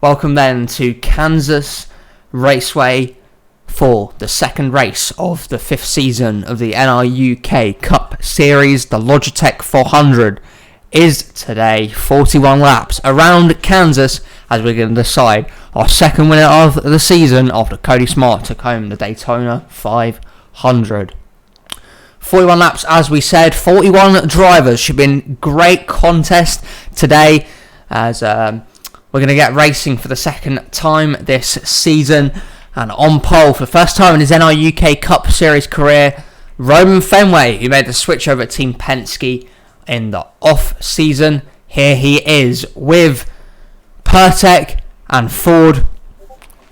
Welcome then to Kansas Raceway for the second race of the 5th season of the NRUK Cup Series. The Logitech 400 is today, 41 laps around Kansas, as we're going to decide our second winner of the season after Cody Smart took home the Daytona 500. 41 laps, as we said, 41 drivers. Should be a great contest today, as we're going to get racing for the second time this season. And on pole for the first time in his NRUK Cup Series career, Roman Fenway, who made the switch over to Team Penske in the off-season. Here he is with Pertec and Ford.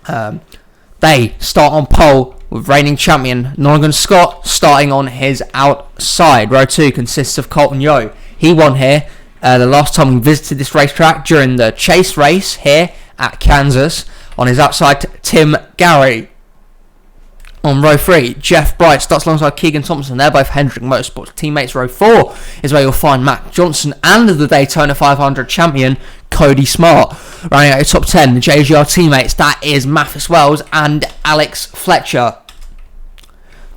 They start on pole with reigning champion Nolan Scott starting on his outside. Row 2 consists of Colton Yeo. He won here the last time we visited this racetrack during the chase race here at Kansas. On his outside, Tim Gary. On row 3, Jeff Bright starts alongside Keegan Thompson. They're both Hendrick Motorsports teammates. Row 4 is where you'll find Matt Johnson and the Daytona 500 champion Cody Smart. Running out your top 10, the JGR teammates, that is Mathis Wells and Alex Fletcher.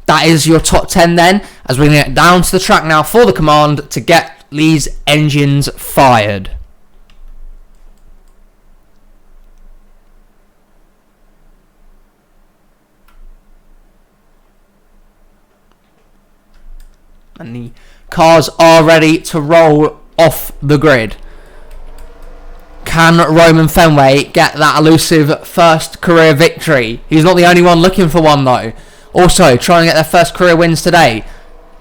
That is your top 10 then, as we're going to get down to the track now for the command to get these engines fired. And the cars are ready to roll off the grid. Can Roman Fenway get that elusive first career victory? He's not the only one looking for one though. Also, trying to get their first career wins today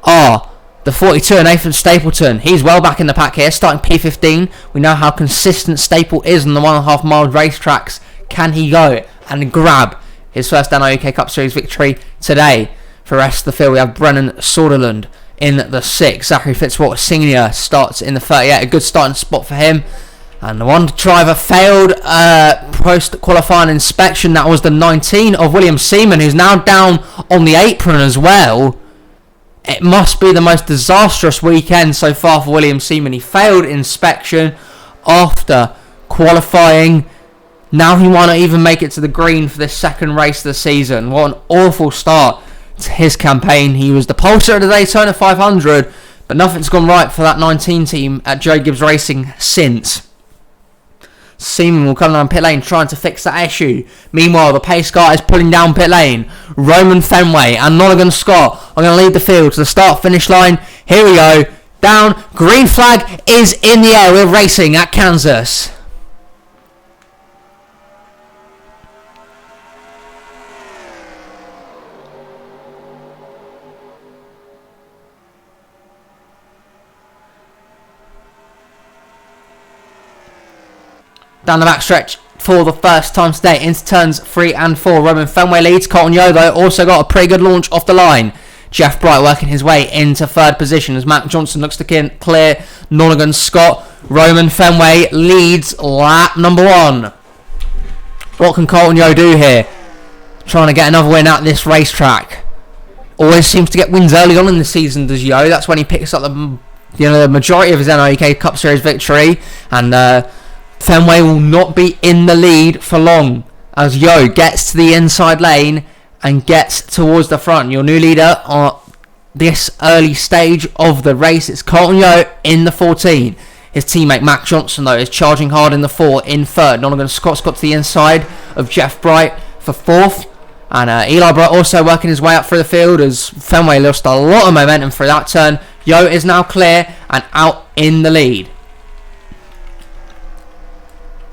are the 42 and Nathan Stapleton. He's well back in the pack here, starting P15. We know how consistent Staple is on the 1.5 mile racetracks. Can he go and grab his first NRUK Cup Series victory today? For the rest of the field, we have Brennan Soderlund in the 6. Zachary Fitzwater Senior starts in the 38. A good starting spot for him. And the one driver failed post-qualifying inspection. That was the 19 of William Seaman, who's now down on the apron as well. It must be the most disastrous weekend so far for William Seaman. He failed inspection after qualifying. Now he might not even make it to the green for this second race of the season. What an awful start to his campaign. He was the pole sitter of the Daytona 500, but nothing's gone right for that 19 team at Joe Gibbs Racing since. Seaman will come down pit lane trying to fix that issue. Meanwhile, the pace car is pulling down pit lane. Roman Fenway and Nolan Scott are going to lead the field to the start-finish line. Here we go. Down. Green flag is in the air. We're racing at Kansas. Down the backstretch for the first time today into turns 3 and 4. Roman Fenway leads. Colton Yeo, though, also got a pretty good launch off the line. Jeff Bright working his way into third position as Matt Johnson looks to clear Nolan Scott. Roman Fenway leads lap number 1. What can Colton Yeo do here? Trying to get another win at this racetrack. Always seems to get wins early on in the season, does Yeo. That's when he picks up the majority of his NRUK Cup Series victory. And Fenway will not be in the lead for long as Yeo gets to the inside lane and gets towards the front. Your new leader on this early stage of the race is Colton Yeo in the 14. His teammate Matt Johnson, though, is charging hard in the 4 in third. Nolan Scott's got to the inside of Jeff Bright for 4th. And Eli Bright also working his way up through the field as Fenway lost a lot of momentum through that turn. Yeo is now clear and out in the lead.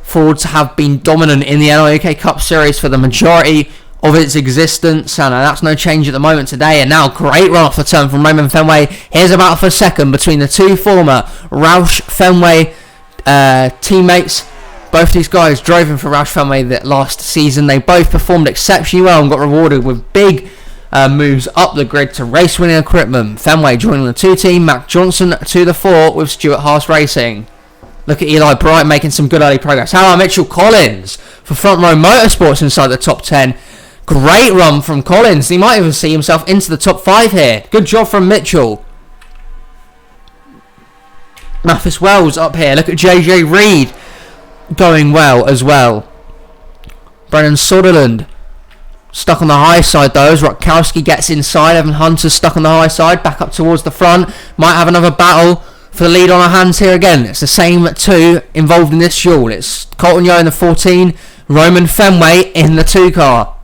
Fords have been dominant in the NRUK Cup Series for the majority of its existence, and that's no change at the moment today. And now great run off the turn from Roman Fenway. Here's a battle for second between the two former Roush Fenway teammates. Both these guys drove in for Roush Fenway that last season. They both performed exceptionally well and got rewarded with big moves up the grid to race-winning equipment. Fenway joining the 2 team, Matt Johnson to the 4 with Stuart Haas Racing. Look at Eli Bright making some good early progress. How about Mitchell Collins for Front Row Motorsports inside the top 10? Great run from Collins. He might even see himself into the top 5 here. Good job from Mitchell. Mathis Wells up here. Look at JJ Reed going well as well. Brennan Sutherland stuck on the high side though, as Rutkowski gets inside. Evan Hunter's stuck on the high side, back up towards the front. Might have another battle for the lead on our hands here again. It's the same two involved in this duel. It's Colton Yeo in the 14, Roman Fenway in the 2 car.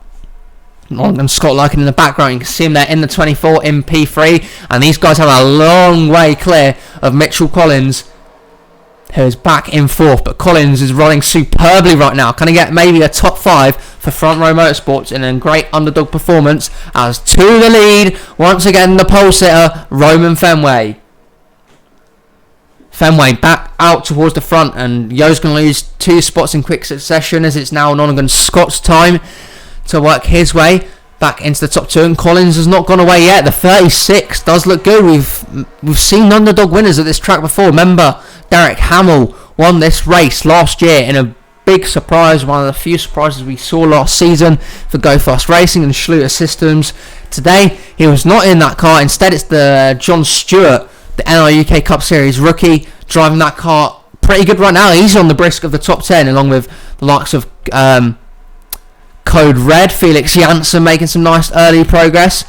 And Scott Larkin in the background. You can see him there in the 24 in P3, and these guys have a long way clear of Mitchell Collins, who is back in 4th, but Collins is running superbly right now. Can he get maybe a top 5 for Front Row Motorsports in a great underdog performance, as to the lead once again the pole sitter Roman Fenway. Fenway back out towards the front, and Yo's going to lose 2 spots in quick succession, as it's now Nonigan Scott's time to work his way back into the top 2, and Collins has not gone away yet. The 36 does look good. We've seen underdog winners at this track before. Remember, Derek Hamill won this race last year in a big surprise, one of the few surprises we saw last season for Go Fast Racing and Schluter Systems. Today he was not in that car. Instead, it's the John Stewart, the NRUK Cup Series rookie, driving that car pretty good right now. He's on the brisk of the top 10, along with the likes of Code Red, Felix Janssen making some nice early progress.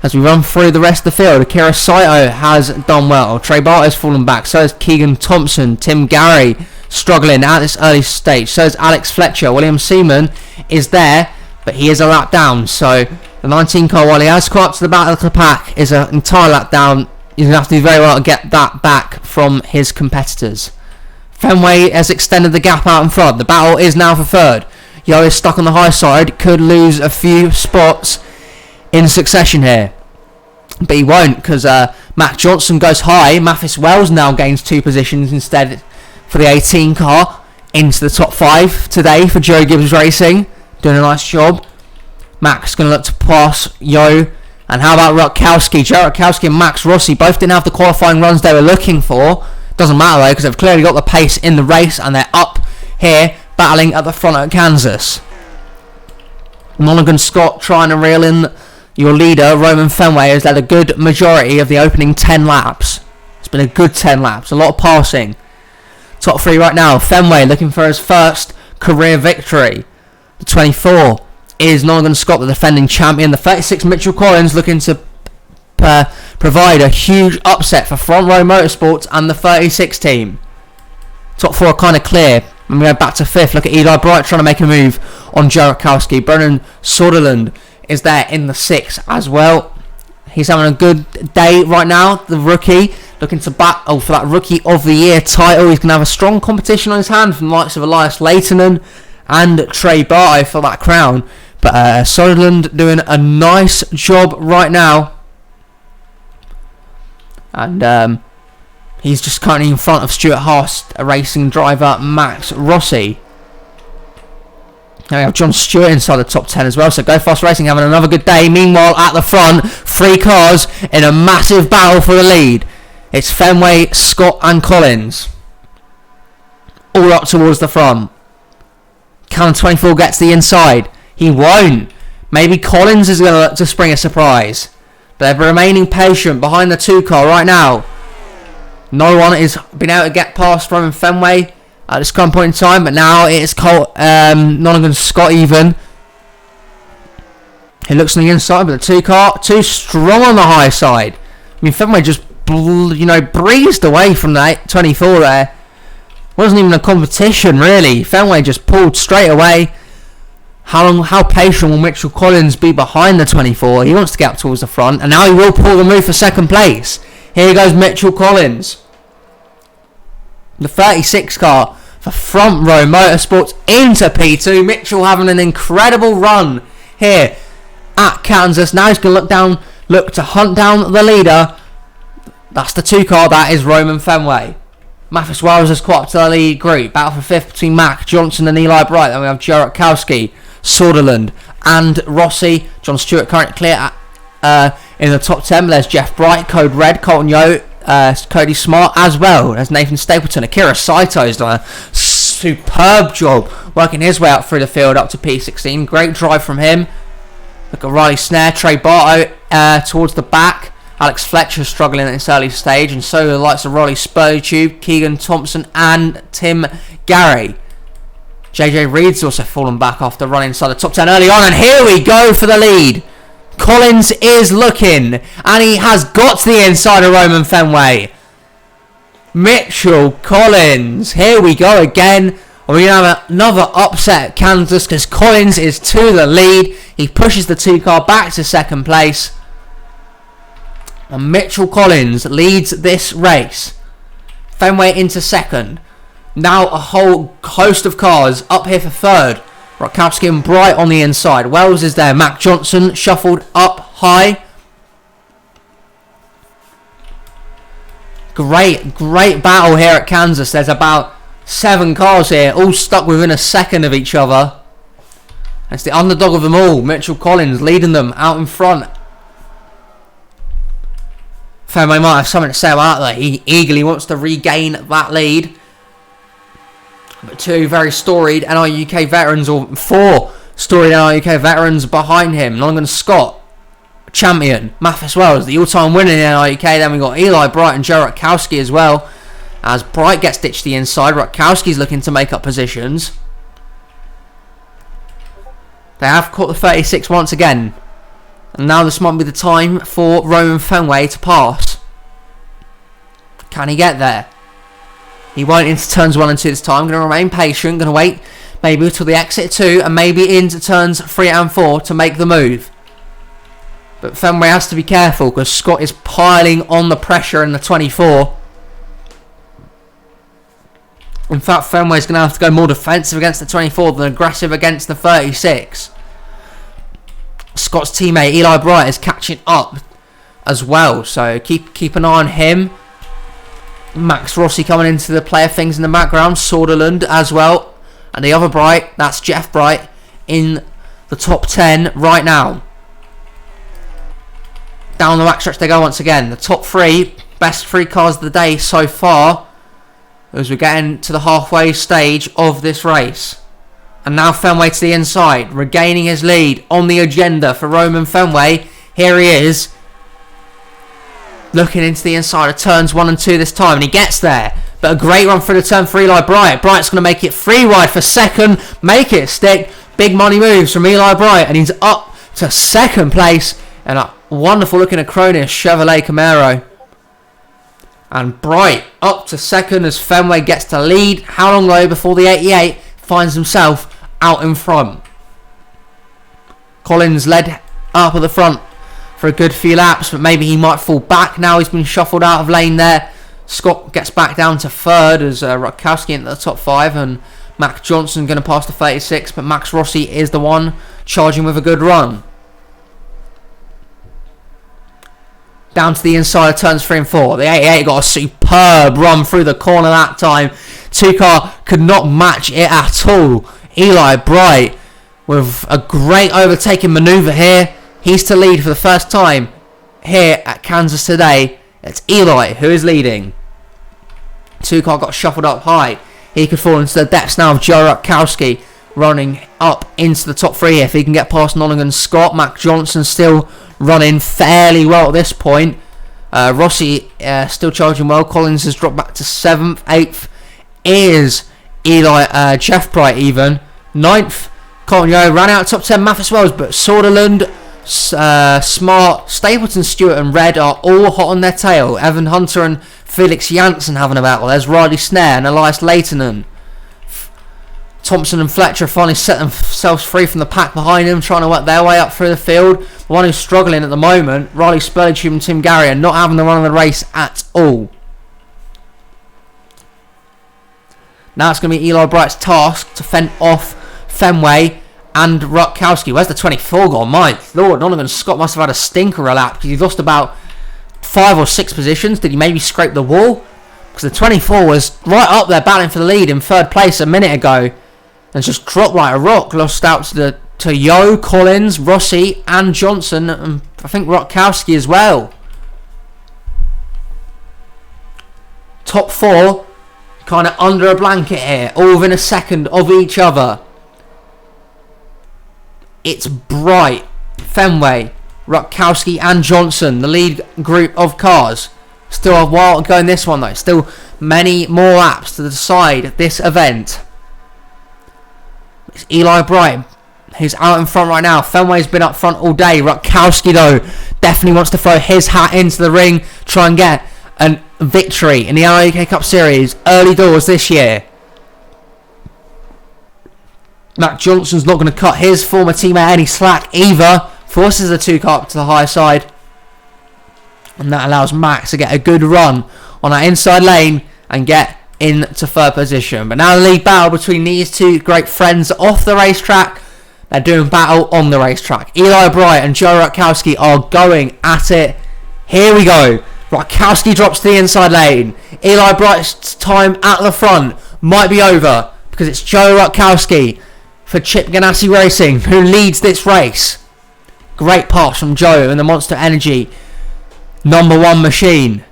As we run through the rest of the field, Akira Saito has done well. Trey Barto's fallen back. So is Keegan Thompson. Tim Gary struggling at this early stage. So is Alex Fletcher. William Seaman is there, but he is a lap down. So the 19 car, while he has caught up to the back of the pack, is an entire lap down. He's going to have to do very well to get that back from his competitors. Fenway has extended the gap out in front. The battle is now for 3rd. Yo is stuck on the high side. Could lose a few spots in succession here, but he won't, because Matt Johnson goes high. Mathis Wells now gains 2 positions instead for the 18 car into the top 5 today for Joe Gibbs Racing, doing a nice job. Max going to look to pass Yo, and how about Rutkowski? Joe Rutkowski and Max Rossi both didn't have the qualifying runs they were looking for. Doesn't matter though, because they've clearly got the pace in the race, and they're up here battling at the front at Kansas. Monaghan Scott trying to reel in your leader, Roman Fenway, has led a good majority of the opening 10 laps. It's been a good 10 laps, a lot of passing. Top 3 right now, Fenway looking for his first career victory. The 24 is Monaghan Scott, the defending champion. The 36, Mitchell Collins, looking to provide a huge upset for Front Row Motorsports and the 36 team. Top 4 are kind of clear. And we go back to 5th. Look at Eli Bright trying to make a move on Joe Rutkowski. Brennan Sutherland is there in the 6th as well. He's having a good day right now. The rookie looking to battle for that Rookie of the Year title. He's going to have a strong competition on his hand from the likes of Elias Leitonen and Trey Barto for that crown. But Sutherland doing a nice job right now. And he's just currently in front of Stuart Haas, a racing driver, Max Rossi. Now we have John Stewart inside the top 10 as well. So Go Fast Racing having another good day. Meanwhile, at the front, 3 cars in a massive battle for the lead. It's Fenway, Scott and Collins, all up towards the front. Can 24 gets the inside? He won't. Maybe Collins is going to look to spring a surprise. But they're remaining patient behind the 2 car right now. No one has been able to get past Roman Fenway at this current point in time, but now it is Nonigan Scott even. He looks on the inside, but the 2 car too strong on the high side. I mean, Fenway just breezed away from the 24 there. Wasn't even a competition really. Fenway just pulled straight away. How patient will Mitchell Collins be behind the 24? He wants to get up towards the front, and now he will pull the move for 2nd place. Here goes Mitchell Collins. The 36 car for Front Row Motorsports into P2. Mitchell having an incredible run here at Kansas. Now he's going to look to hunt down the leader. That's the 2 car. That is Roman Fenway. Mathis Wells has caught up to the lead group. Battle for 5th between Mac Johnson and Eli Bright. Then we have Joe Rutkowski, Sutherland and Rossi. John Stewart currently clear in the top 10. There's Jeff Bright, Code Red, Colton Yo, Cody Smart as well. There's Nathan Stapleton. Akira Saito's done a superb job working his way up through the field up to P16. Great drive from him. Look at Riley Snare, Trey Barto towards the back. Alex Fletcher struggling at this early stage, and so the likes of Rolly Spurtube, Keegan Thompson and Tim Gary. JJ Reed's also fallen back after running inside the top 10 early on, and here we go for the lead. Collins is looking, and he has got to the inside of Roman Fenway. Mitchell Collins, here we go again. We're going to have another upset at Kansas because Collins is to the lead. He pushes the 2 car back to second place. And Mitchell Collins leads this race. Fenway into second. Now a whole host of cars up here for third. Rutkowski and Bright on the inside. Wells is there. Mac Johnson shuffled up high. Great battle here at Kansas. There's about 7 cars here, all stuck within a second of each other. It's the underdog of them all, Mitchell Collins, leading them out in front. Fenway might have something to say about that. He eagerly wants to regain that lead. But 2 very storied NRUK veterans, or 4 storied NRUK veterans behind him. Nottingham Scott, champion. Mathis Wells, the all-time winner in NRUK. Then we got Eli Bright and Joe Rutkowski as well. As Bright gets ditched to the inside, Rutkowski's looking to make up positions. They have caught the 36 once again. And now this might be the time for Roman Fenway to pass. Can he get there? He won't into turns 1 and 2 this time. Going to remain patient. Going to wait maybe until the exit 2 and maybe into turns 3 and 4 to make the move. But Fenway has to be careful because Scott is piling on the pressure in the 24. In fact, Fenway's going to have to go more defensive against the 24 than aggressive against the 36. Scott's teammate Eli Bright is catching up as well, so keep an eye on him. Max Rossi coming into the play of things in the background. Soderlund as well. And the other Bright, that's Jeff Bright, in the top 10 right now. Down the backstretch they go once again. The top 3, best 3 cars of the day so far, as we're getting to the halfway stage of this race. And now Fenway to the inside, regaining his lead on the agenda for Roman Fenway. Here he is, looking into the inside of turns 1 and 2 this time, and he gets there. But a great run through the turn for Eli Bright. Bright's going to make it 3 wide for second, make it stick. Big money moves from Eli Bright, and he's up to second place in a wonderful looking Acronis Chevrolet Camaro. And Bright up to second as Fenway gets to lead. How long though before the 88 finds himself out in front? Collins led up at the front for a good few laps, but maybe he might fall back now. He's been shuffled out of lane there. Scott gets back down to third as Rutkowski into the top 5, and Mac Johnson going to pass the 36, but Max Rossi is the one charging with a good run. Down to the inside of turns 3 and 4. The 88 got a superb run through the corner that time. 2 car could not match it at all. Eli Bright with a great overtaking manoeuvre here. He's to lead for the first time here at Kansas today. It's Eli who is leading. 2 car got shuffled up high. He could fall into the depths now of Joe Rutkowski, running up into the top 3 here. If he can get past Nottingham Scott. Mac Johnson still running fairly well at this point. Rossi still charging well. Collins has dropped back to 7th. 8th is Jeff Bright even. 9th, Colton Yo ran out top 10 Mathis Wells, but Soderlund, Smart, Stapleton, Stewart and Red are all hot on their tail. Evan Hunter and Felix Janssen having a battle. There's Riley Snare and Elias Leighton. Thompson and Fletcher finally set themselves free from the pack behind them, trying to work their way up through the field. The one who's struggling at the moment, Riley Spurlitube and Tim Gary, are not having the run of the race at all. Now it's going to be Eli Bright's task to fend off Fenway and Rutkowski. Where's the 24 gone? My lord, Nottingham Scott must have had a stinker a lap because he's lost about 5 or 6 positions. Did he maybe scrape the wall? Because the 24 was right up there battling for the lead in 3rd place a minute ago, and just dropped like a rock. Lost out to Yo, Collins, Rossi and Johnson, and I think Rutkowski as well. Top 4 kind of under a blanket here, all within a second of each other. It's Bright, Fenway, Rutkowski and Johnson, the lead group of cars. Still a while to go in this one though. Still many more laps to decide this event. It's Eli Bright who's out in front right now. Fenway's been up front all day. Rutkowski, though, definitely wants to throw his hat into the ring, try and get a victory in the NRUK Cup Series early doors this year. Matt Johnson's not going to cut his former teammate any slack either. Forces the 2 cut up to the high side. And that allows Max to get a good run on that inside lane and get into third position. But now the league battle between these two great friends off the racetrack. They're doing battle on the racetrack. Eli Bright and Joe Rutkowski are going at it. Here we go. Rutkowski drops to the inside lane. Eli Bright's time at the front might be over because it's Joe Rutkowski for Chip Ganassi Racing who leads this race. Great pass from Joe and the Monster Energy number 1 machine.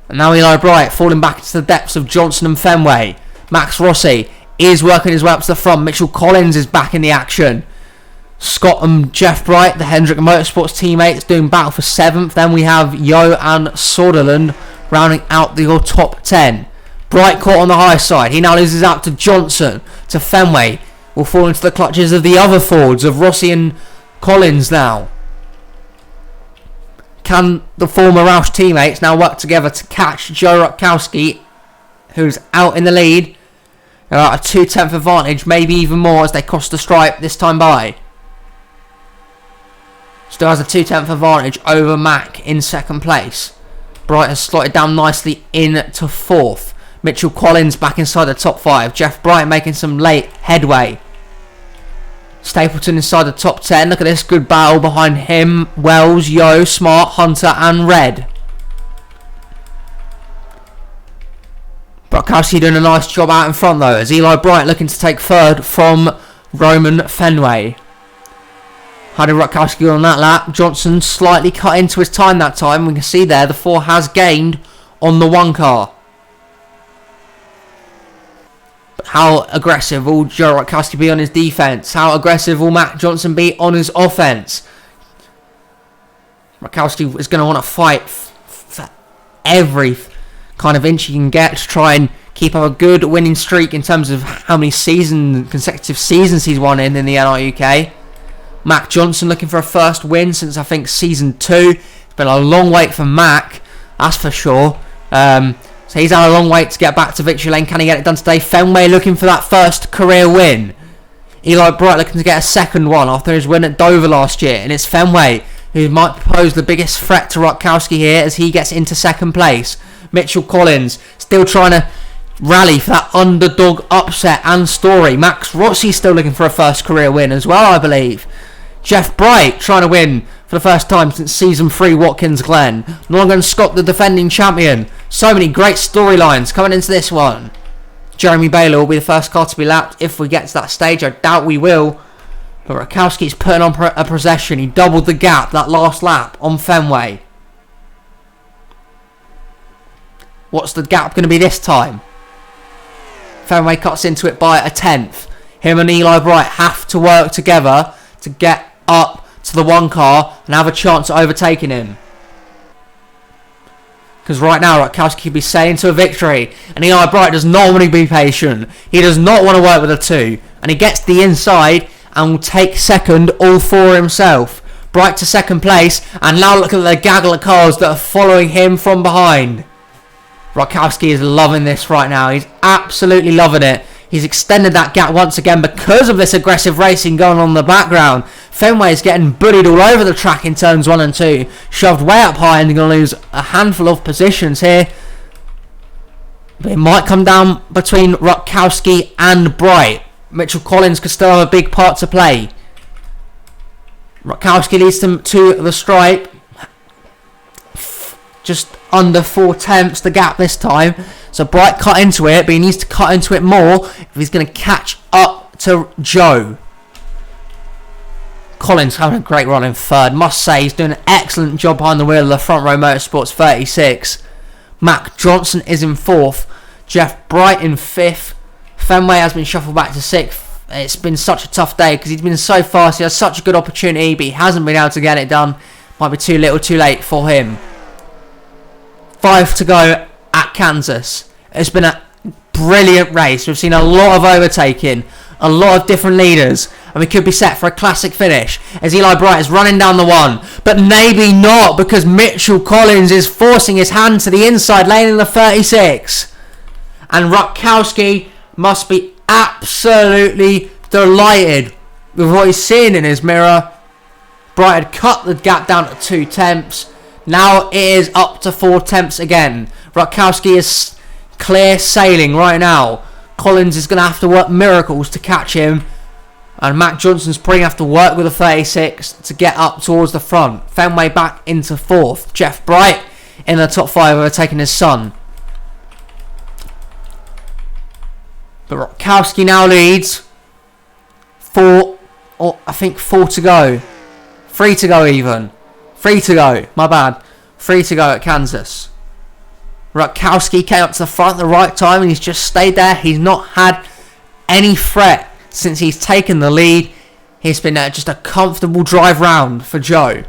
And now Eli Bright falling back into the depths of Johnson and Fenway. Max Rossi is working his way up to the front. Mitchell Collins is back in the action. Scott and Jeff Bright, the Hendrick Motorsports teammates, doing battle for 7th. Then we have Yo and Soderland rounding out the top 10. Bright caught on the high side. He now loses out to Johnson. To Fenway. Will fall into the clutches of the other Fords of Rossi and Collins now. Can the former Roush teammates now work together to catch Joe Rutkowski, who's out in the lead? They're at a 2/10 advantage, maybe even more as they cross the stripe this time by. Still has a 2/10 advantage over Mac in second place. Bright has slotted down nicely into 4th. Mitchell Collins back inside the top 5. Jeff Bright making some late headway. Stapleton inside the top 10. Look at this good battle behind him. Wells, Yo, Smart, Hunter and Red. Rutkowski doing a nice job out in front though, as Eli Bright looking to take 3rd from Roman Fenway. How did Rutkowski go on that lap? Johnson slightly cut into his time that time. We can see there the 4 has gained on the 1 car. But how aggressive will Joe Rutkowski be on his defence? How aggressive will Matt Johnson be on his offence? Rutkowski is going to want to fight for every kind of inch he can get to try and keep up a good winning streak in terms of how many consecutive seasons he's won in the NRUK. Mac Johnson looking for a first win since I think season 2. It's been a long wait for Mac, that's for sure. So he's had a long wait to get back to victory lane. Can he get it done today? Fenway looking for that first career win. Eli Bright looking to get a second one after his win at Dover last year. And it's Fenway who might pose the biggest threat to Rutkowski here as he gets into second place. Mitchell Collins still trying to rally for that underdog upset and story. Max Rossi still looking for a first career win as well, I believe. Jeff Bright trying to win for the first time since season 3 Watkins Glen. Norgan Scott the defending champion. So many great storylines coming into this one. Jeremy Baylor will be the first car to be lapped if we get to that stage. I doubt we will. But Rutkowski's putting on a possession. He doubled the gap that last lap on Fenway. What's the gap going to be this time? Fenway cuts into it by a 10th. Him and Eli Bright have to work together to get up to the 1 car and have a chance at overtaking him. Because right now Rutkowski could be sailing to a victory and Eli Bright does not want to be patient. He does not want to work with a 2 and he gets the inside and will take second all for himself. Bright to second place and now look at the gaggle of cars that are following him from behind. Rutkowski is loving this right now. He's absolutely loving it. He's extended that gap once again because of this aggressive racing going on in the background. Fenway is getting bullied all over the track in turns 1 and 2. Shoved way up high and they're going to lose a handful of positions here. But it might come down between Rutkowski and Bright. Mitchell Collins could still have a big part to play. Rutkowski leads them to the stripe. Just under 4/10 the gap this time. So Bright cut into it, but he needs to cut into it more if he's going to catch up to Joe. Collins having a great run in 3rd. Must say he's doing an excellent job behind the wheel of the Front Row Motorsports 36. Mac Johnson is in 4th. Jeff Bright in 5th. Fenway has been shuffled back to 6th. It's been such a tough day because he's been so fast. He has such a good opportunity, but he hasn't been able to get it done. Might be too little too late for him. 5 to go at Kansas. It's been a brilliant race. We've seen a lot of overtaking, a lot of different leaders, and we could be set for a classic finish as Eli Bright is running down the 1, but maybe not, because Mitchell Collins is forcing his hand to the inside lane in the 36, and Rutkowski must be absolutely delighted with what he's seeing in his mirror. Bright had cut the gap down to 2 tenths. Now it is up to 4 tenths again. Rutkowski is clear sailing right now. Collins is going to have to work miracles to catch him. And Matt Johnson's probably going to have to work with a 36 to get up towards the front. Fenway back into 4th. Jeff Bright in the top 5 overtaking his son. But Rutkowski now leads. 4 to go. 3 to go even. 3 to go. My bad. 3 to go at Kansas. Rutkowski came up to the front at the right time and he's just stayed there. He's not had any threat since he's taken the lead. It's been just a comfortable drive round for Joe.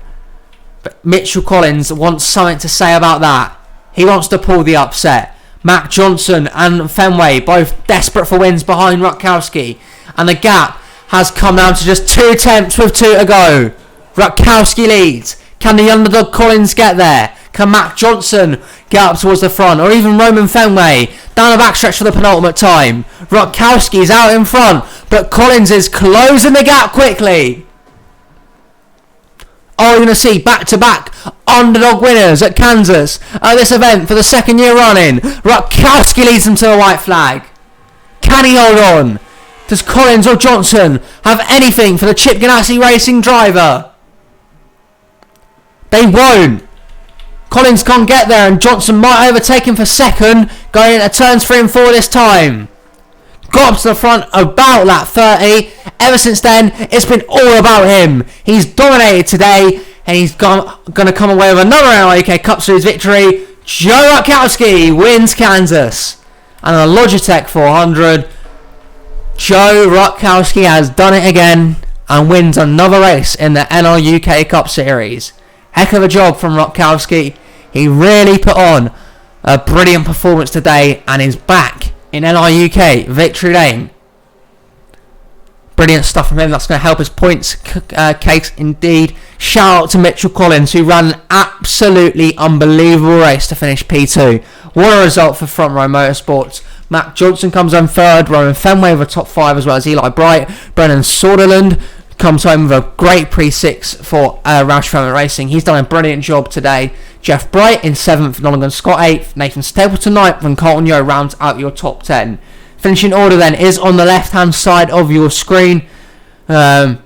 But Mitchell Collins wants something to say about that. He wants to pull the upset. Matt Johnson and Fenway both desperate for wins behind Rutkowski. And the gap has come down to just 2 tenths with 2 to go. Rutkowski leads. Can the underdog Collins get there? Can Matt Johnson get up towards the front? Or even Roman Fenway down the backstretch for the penultimate time? Rutkowski is out in front, but Collins is closing the gap quickly. Oh, you're going to see back-to-back underdog winners at Kansas at this event for the 2nd year running. Rutkowski leads them to the white flag. Can he hold on? Does Collins or Johnson have anything for the Chip Ganassi Racing driver? They won't. Collins can't get there and Johnson might overtake him for 2nd, going into turns 3 and 4 this time. Got up to the front about that 30. Ever since then, it's been all about him. He's dominated today and he's going to come away with another NRUK Cup Series victory. Joe Rutkowski wins Kansas. And a Logitech 400. Joe Rutkowski has done it again and wins another race in the NRUK Cup Series. Heck of a job from Rutkowski. He really put on a brilliant performance today and is back in NRUK victory lane. Brilliant stuff from him. That's going to help his points case indeed. Shout out to Mitchell Collins, who ran an absolutely unbelievable race to finish P2. What a result for Front Row Motorsports. Matt Johnson comes home 3rd. Roman Fenway with a top 5, as well as Eli Bright. Brennan Soderland comes home with a great pre-6 for Roush Fenway Racing. He's done a brilliant job today. Jeff Bright in 7th, Nolan Scott 8th, Nathan Stapleton 9th, and Colton Yeo rounds out your top 10. Finishing order then is on the left-hand side of your screen. Good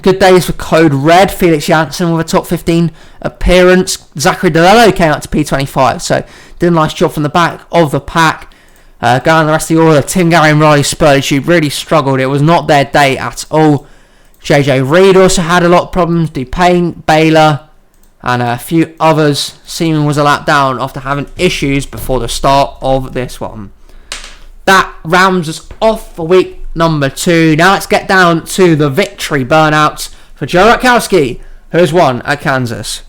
days for Code Red. Felix Janssen with a top 15 appearance. Zachary DeLello came out to P25, so did a nice job from the back of the pack. Going on the rest of the order, Tim Gary and Riley Spurge, who really struggled. It was not their day at all. JJ Reed also had a lot of problems. Dupain, Baylor, and a few others. Seaman was a lap down after having issues before the start of this one. That rounds us off for week number 2. Now let's get down to the victory burnouts for Joe Rutkowski, who has won at Kansas.